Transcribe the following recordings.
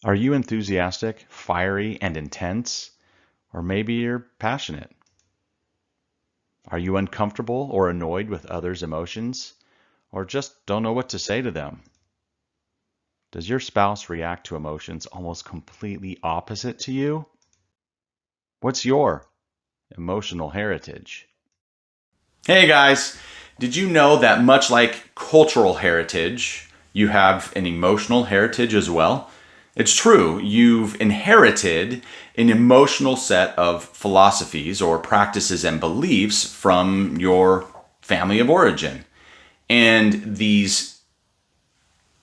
Are you enthusiastic, fiery, and intense? Or maybe you're passionate? Are you uncomfortable or annoyed with others' emotions? Or just don't know what to say to them? Does your spouse react to emotions almost completely opposite to you? What's your emotional heritage? Hey guys, did you know that much like cultural heritage, you have an emotional heritage as well? It's true, you've inherited an emotional set of philosophies or practices and beliefs from your family of origin. And these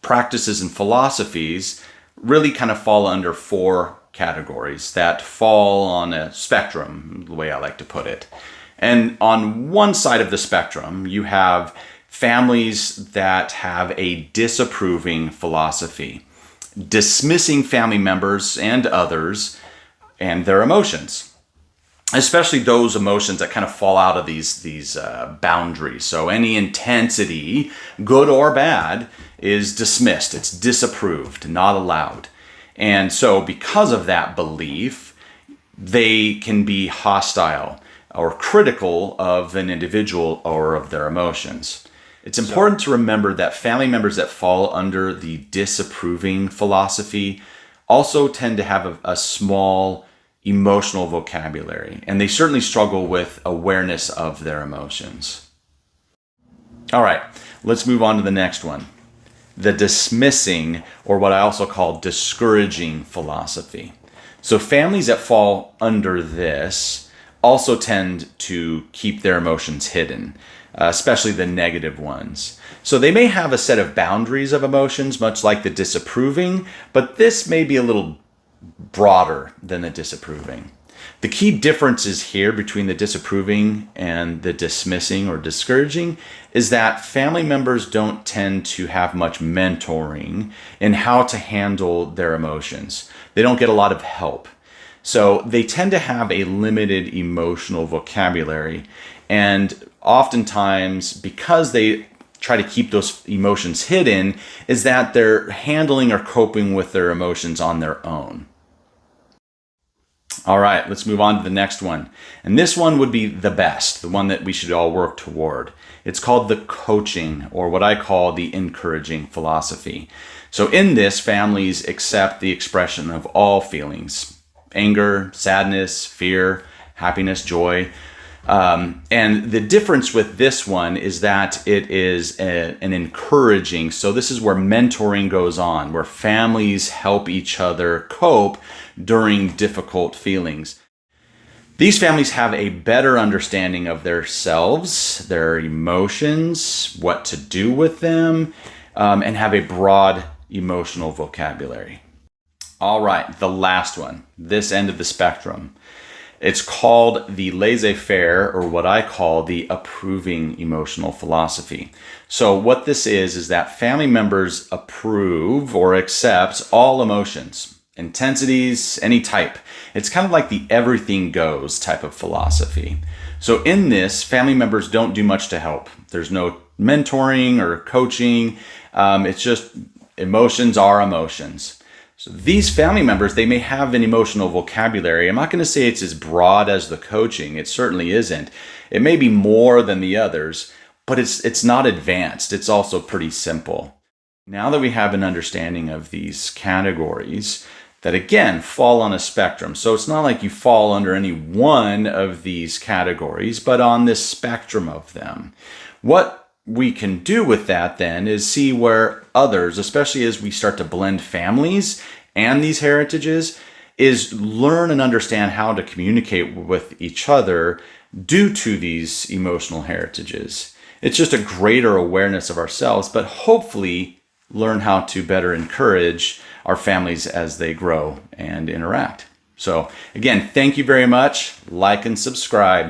practices and philosophies really kind of fall under four categories that fall on a spectrum, the way I like to put it. And on one side of the spectrum, you have families that have a disapproving philosophy, dismissing family members and others and their emotions, especially those emotions that kind of fall out of these boundaries. So any intensity, good or bad, is dismissed. It's disapproved, not allowed. And so because of that belief, they can be hostile or critical of an individual or of their emotions. It's important to remember that family members that fall under the disapproving philosophy also tend to have a small emotional vocabulary, and they certainly struggle with awareness of their emotions. All right, let's move on to the next one. The dismissing, or what I also call discouraging philosophy. So families that fall under this also tend to keep their emotions hidden, especially the negative ones. So they may have a set of boundaries of emotions, much like the disapproving, but this may be a little broader than the disapproving. The key differences here between the disapproving and the dismissing or discouraging is that family members don't tend to have much mentoring in how to handle their emotions. They don't get a lot of help. So they tend to have a limited emotional vocabulary, and oftentimes, because they try to keep those emotions hidden, is that they're handling or coping with their emotions on their own. All right, let's move on to the next one. And this one would be the best, the one that we should all work toward. It's called the coaching, or what I call the encouraging philosophy. So in this, families accept the expression of all feelings: anger, sadness, fear, happiness, joy. And the difference with this one is that it is an encouraging. So this is where mentoring goes on, where families help each other cope during difficult feelings. These families have a better understanding of themselves, their emotions, what to do with them, and have a broad emotional vocabulary. All right, the last one, this end of the spectrum. It's called the laissez-faire, or what I call the approving emotional philosophy. So what this is that family members approve or accept all emotions, intensities, any type. It's kind of like the everything goes type of philosophy. So in this, family members don't do much to help. There's no mentoring or coaching. It's just emotions are emotions. So these family members, they may have an emotional vocabulary. I'm not going to say it's as broad as the coaching. It certainly isn't. It may be more than the others, but it's not advanced. It's also pretty simple. Now that we have an understanding of these categories that, again, fall on a spectrum. So it's not like you fall under any one of these categories, but on this spectrum of them. What we can do with that then is see where others, especially as we start to blend families and these heritages, is learn and understand how to communicate with each other due to these emotional heritages. It's just a greater awareness of ourselves, but hopefully learn how to better encourage our families as they grow and interact. So again, thank you very much. Like and subscribe.